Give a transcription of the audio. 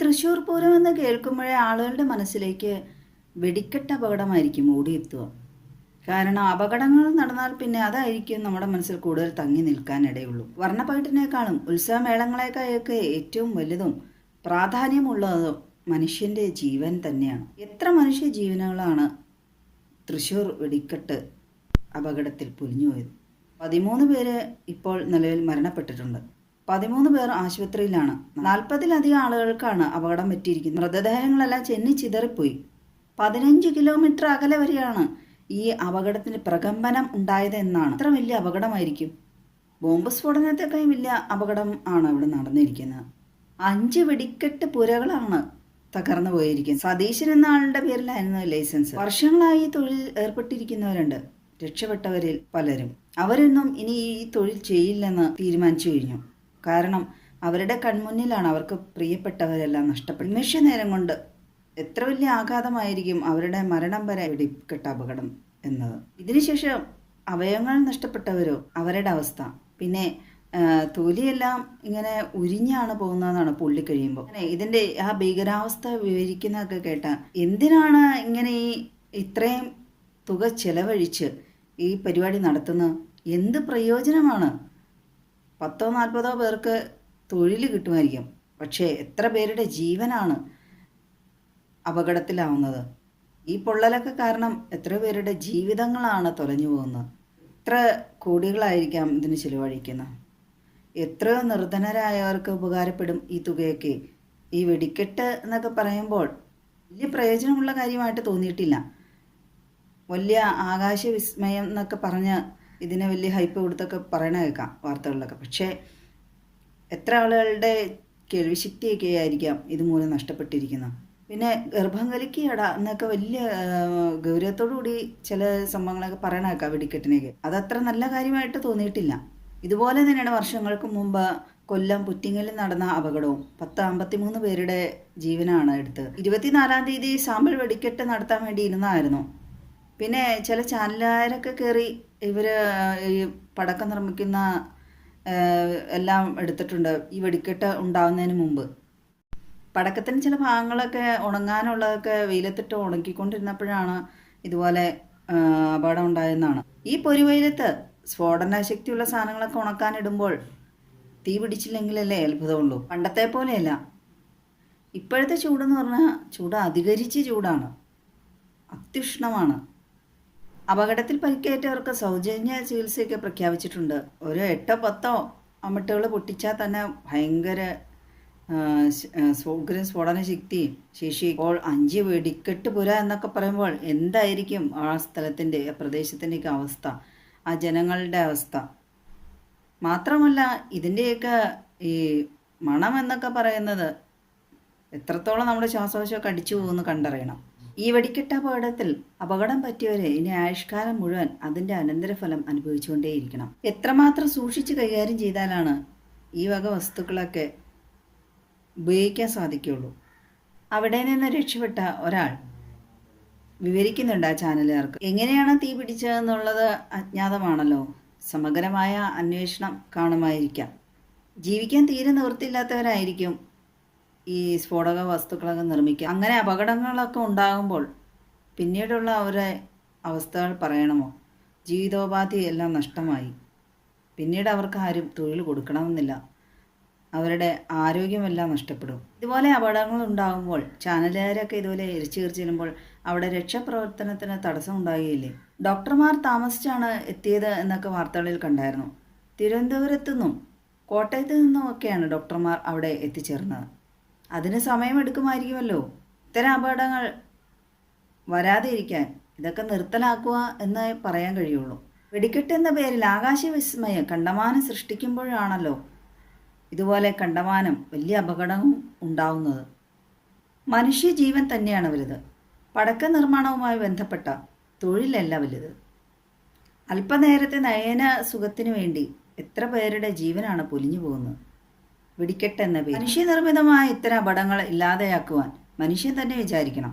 തൃശ്ശൂർ പൂരം എന്ന് കേൾക്കുമ്പോഴേ ആളുകളുടെ മനസ്സിലേക്ക് വെടിക്കെട്ട് അപകടമായിരിക്കും ഓടിയെത്തുക. കാരണം അപകടങ്ങൾ നടന്നാൽ പിന്നെ അതായിരിക്കും നമ്മുടെ മനസ്സിൽ കൂടുതൽ തങ്ങി നിൽക്കാനിടയുള്ളൂ. വർണ്ണപ്പകിട്ടിനേക്കാളും ഉത്സവമേളങ്ങളെക്കായൊക്കെ ഏറ്റവും വലുതും പ്രാധാന്യമുള്ളതും മനുഷ്യൻ്റെ ജീവൻ തന്നെയാണ്. എത്ര മനുഷ്യ ജീവനുകളാണ് തൃശ്ശൂർ വെടിക്കെട്ട് അപകടത്തിൽ പൊലിഞ്ഞുപോയത്. 13 പേര് ഇപ്പോൾ നിലവിൽ മരണപ്പെട്ടിട്ടുണ്ട്. 13 പേർ ആശുപത്രിയിലാണ്. 40-ലധികം ആളുകൾക്കാണ് അപകടം പറ്റിയിരിക്കുന്നത്. മൃതദേഹങ്ങളെല്ലാം ചെന്നി ചിതറിപ്പോയി. 15 കിലോമീറ്റർ അകലെ വരെയാണ് ഈ അപകടത്തിന് പ്രകമ്പനം ഉണ്ടായത് എന്നാണ്. അത്ര വലിയ അപകടമായിരിക്കും. ബോംബ് സ്ഫോടനത്തെക്കാളും വലിയ അപകടം ആണ് ഇവിടെ നടന്നിരിക്കുന്നത്. 5 വെടിക്കെട്ട് പുരകളാണ് തകർന്നു പോയിരിക്കുന്നത്. സതീശൻ എന്ന ആളുടെ പേരിലായിരുന്നു ലൈസൻസ്. വർഷങ്ങളായി തൊഴിൽ ഏർപ്പെട്ടിരിക്കുന്നവരുണ്ട്. രക്ഷപ്പെട്ടവരിൽ പലരും അവരൊന്നും ഇനി ഈ തൊഴിൽ ചെയ്യില്ലെന്ന് തീരുമാനിച്ചു കഴിഞ്ഞു. കാരണം അവരുടെ കൺമുന്നിലാണ് അവർക്ക് പ്രിയപ്പെട്ടവരെല്ലാം നഷ്ടപ്പെട്ടു. നിമിഷ നേരം കൊണ്ട് എത്ര വലിയ ആഘാതമായിരിക്കും അവരുടെ മരണം വരെ വെടിക്കെട്ട് അപകടം എന്നത്. ഇതിനുശേഷം അവയവങ്ങൾ നഷ്ടപ്പെട്ടവരോ അവരുടെ അവസ്ഥ. പിന്നെ തൊലിയെല്ലാം ഇങ്ങനെ ഉരിഞ്ഞാണ് പോകുന്നതെന്നാണ് പൊള്ളി കഴിയുമ്പോൾ. ഇതിൻ്റെ ആ ഭീകരാവസ്ഥ വിവരിക്കുന്നതൊക്കെ കേട്ടാൽ എന്തിനാണ് ഇങ്ങനെ ഇത്രയും തുക ചെലവഴിച്ച് ഈ പരിപാടി നടത്തുന്നത്? എന്ത് പ്രയോജനമാണ്? 10-40 പേർക്ക് തൊഴിൽ കിട്ടുമായിരിക്കും. പക്ഷേ എത്ര പേരുടെ ജീവനാണ് അപകടത്തിലാവുന്നത്? ഈ പൊള്ളലൊക്കെ കാരണം എത്ര പേരുടെ ജീവിതങ്ങളാണ് തൊലഞ്ഞു പോകുന്നത്. എത്ര കോടികളായിരിക്കാം ഇതിന് ചിലവഴിക്കുന്നത്. എത്രയോ നിർധനരായവർക്ക് ഉപകാരപ്പെടും ഈ തുകയൊക്കെ. ഈ വെടിക്കെട്ട് എന്നൊക്കെ പറയുമ്പോൾ വലിയ പ്രയോജനമുള്ള കാര്യമായിട്ട് തോന്നിയിട്ടില്ല. വലിയ ആകാശവിസ്മയം എന്നൊക്കെ പറഞ്ഞ് ഇതിനെ വലിയ ഹൈപ്പ് കൊടുത്തൊക്കെ പറയണ കേൾക്കാം വാർത്തകളിലൊക്കെ. പക്ഷേ എത്ര ആളുകളുടെ കേൾവിശക്തിയൊക്കെ ആയിരിക്കാം ഇതുമൂലം നഷ്ടപ്പെട്ടിരിക്കുന്നത്. പിന്നെ ഗർഭം കലക്കിയട എന്നൊക്കെ വലിയ ഗൗരവത്തോടു കൂടി ചില സംഭവങ്ങളൊക്കെ പറയണ കേൾക്കാം വെടിക്കെട്ടിനേക്ക്. അതത്ര നല്ല കാര്യമായിട്ട് തോന്നിയിട്ടില്ല. ഇതുപോലെ തന്നെയാണ് വർഷങ്ങൾക്ക് മുമ്പ് കൊല്ലം പുറ്റിങ്ങലിൽ നടന്ന അപകടവും. 53 പേരുടെ ജീവനാണ് എടുത്തത്. 24-ാം തീയതി സാമ്പിൾ വെടിക്കെട്ട് നടത്താൻ വേണ്ടി ഇരുന്നതായിരുന്നു. പിന്നെ ചില ചാനലുകാരൊക്കെ കയറി ഇവർ ഈ പടക്കം നിർമ്മിക്കുന്ന എല്ലാം എടുത്തിട്ടുണ്ട് ഈ വെടിക്കെട്ട് ഉണ്ടാകുന്നതിന് മുമ്പ്. പടക്കത്തിന് ചില ഭാഗങ്ങളൊക്കെ ഉണങ്ങാനുള്ളതൊക്കെ വെയിലത്തിട്ട് ഉണക്കിക്കൊണ്ടിരുന്നപ്പോഴാണ് ഇതുപോലെ അപകടം ഉണ്ടായെന്നാണ്. ഈ പൊരിവെയിലത്ത് സ്ഫോടന ശക്തിയുള്ള സാധനങ്ങളൊക്കെ ഉണക്കാനിടുമ്പോൾ തീ പിടിച്ചില്ലെങ്കിലല്ലേ അത്ഭുതമുള്ളൂ. പണ്ടത്തെ പോലെയല്ല. ഇപ്പോഴത്തെ ചൂടെന്ന് പറഞ്ഞാൽ ചൂട് അധികരിച്ച് ചൂടാണ്, അത്യുഷ്ണമാണ്. അപകടത്തിൽ പരിക്കേറ്റവർക്ക് സൗജന്യ ചികിത്സയൊക്കെ പ്രഖ്യാപിച്ചിട്ടുണ്ട്. ഒരു 8-10 അമിട്ടുകൾ പൊട്ടിച്ചാൽ തന്നെ ഭയങ്കര സ്ഫോടന ശേഷി. ഇപ്പോൾ 5 വെടിക്കെട്ട് പുര എന്നൊക്കെ പറയുമ്പോൾ എന്തായിരിക്കും ആ സ്ഥലത്തിൻ്റെ ആ പ്രദേശത്തിൻ്റെയൊക്കെ അവസ്ഥ, ആ ജനങ്ങളുടെ അവസ്ഥ. മാത്രമല്ല ഇതിൻ്റെയൊക്കെ ഈ മണം എന്നൊക്കെ പറയുന്നത് എത്രത്തോളം നമ്മുടെ ശ്വാസകോശമൊക്കെ അടിച്ചു പോകുമെന്ന് കണ്ടറിയണം. ഈ വെടിക്കെട്ട് അപകടം പറ്റിയവരെ ഇനി ആയുഷ്കാലം മുഴുവൻ അതിൻ്റെ അനന്തരഫലം അനുഭവിച്ചുകൊണ്ടേയിരിക്കണം. എത്രമാത്രം സൂക്ഷിച്ച് കൈകാര്യം ചെയ്താലാണ് ഈ വക വസ്തുക്കളൊക്കെ ഉപയോഗിക്കാൻ സാധിക്കുകയുള്ളൂ. അവിടെ നിന്ന് രക്ഷപ്പെട്ട ഒരാൾ വിവരിക്കുന്നുണ്ട് ആ ചാനലുകാർക്ക്. എങ്ങനെയാണ് തീ പിടിച്ചതെന്നുള്ളത് അജ്ഞാതമാണല്ലോ. സമഗ്രമായ അന്വേഷണം കാണുമായിരിക്കാം. ജീവിക്കാൻ തീരെ നിവൃത്തിയില്ലാത്തവരായിരിക്കും ഈ സ്ഫോടക വസ്തുക്കളൊക്കെ നിർമ്മിക്കുക. അങ്ങനെ അപകടങ്ങളൊക്കെ ഉണ്ടാകുമ്പോൾ പിന്നീടുള്ള അവരുടെ അവസ്ഥകൾ പറയണമോ? ജീവിതോപാധി എല്ലാം നഷ്ടമായി. പിന്നീട് അവർക്ക് ആരും തൊഴിൽ കൊടുക്കണമെന്നില്ല. അവരുടെ ആരോഗ്യമെല്ലാം നഷ്ടപ്പെടും. ഇതുപോലെ അപകടങ്ങൾ ഉണ്ടാകുമ്പോൾ ചാനലുകാരൊക്കെ ഇതുപോലെ എരിച്ചു കയറി ചെല്ലുമ്പോൾ അവിടെ രക്ഷാപ്രവർത്തനത്തിന് തടസ്സം ഉണ്ടാകുകയില്ലേ? ഡോക്ടർമാർ താമസിച്ചാണ് എത്തിയത് എന്നൊക്കെ വാർത്തകളിൽ കണ്ടായിരുന്നു. തിരുവനന്തപുരത്തു നിന്നും കോട്ടയത്തു നിന്നും ഒക്കെയാണ് ഡോക്ടർമാർ അവിടെ എത്തിച്ചേർന്നത്. അതിന് സമയമെടുക്കുമായിരിക്കുമല്ലോ. ഇത്തരം അപകടങ്ങൾ വരാതെ ഇരിക്കാൻ ഇതൊക്കെ നിർത്തലാക്കുക എന്ന് പറയാൻ കഴിയുള്ളൂ. വെടിക്കെട്ട് എന്ന പേരിൽ ആകാശവിസ്മയം കണ്ടമാനം സൃഷ്ടിക്കുമ്പോഴാണല്ലോ ഇതുപോലെ കണ്ടമാനം വലിയ അപകടവും ഉണ്ടാവുന്നത്. മനുഷ്യജീവൻ തന്നെയാണ് വലുത്. പടക്ക നിർമ്മാണവുമായി ബന്ധപ്പെട്ട തൊഴിലല്ല വലുത്. അല്പനേരത്തെ നയന സുഖത്തിനു വേണ്ടി എത്ര പേരുടെ ജീവനാണ് പൊലിഞ്ഞു പോകുന്നത്. വെടിക്കെട്ട് എന്ന പേര് മനുഷ്യനിർമ്മിതമായ ഇത്തരം അപകടങ്ങൾ ഇല്ലാതെയാക്കുവാൻ മനുഷ്യൻ തന്നെ വിചാരിക്കണം.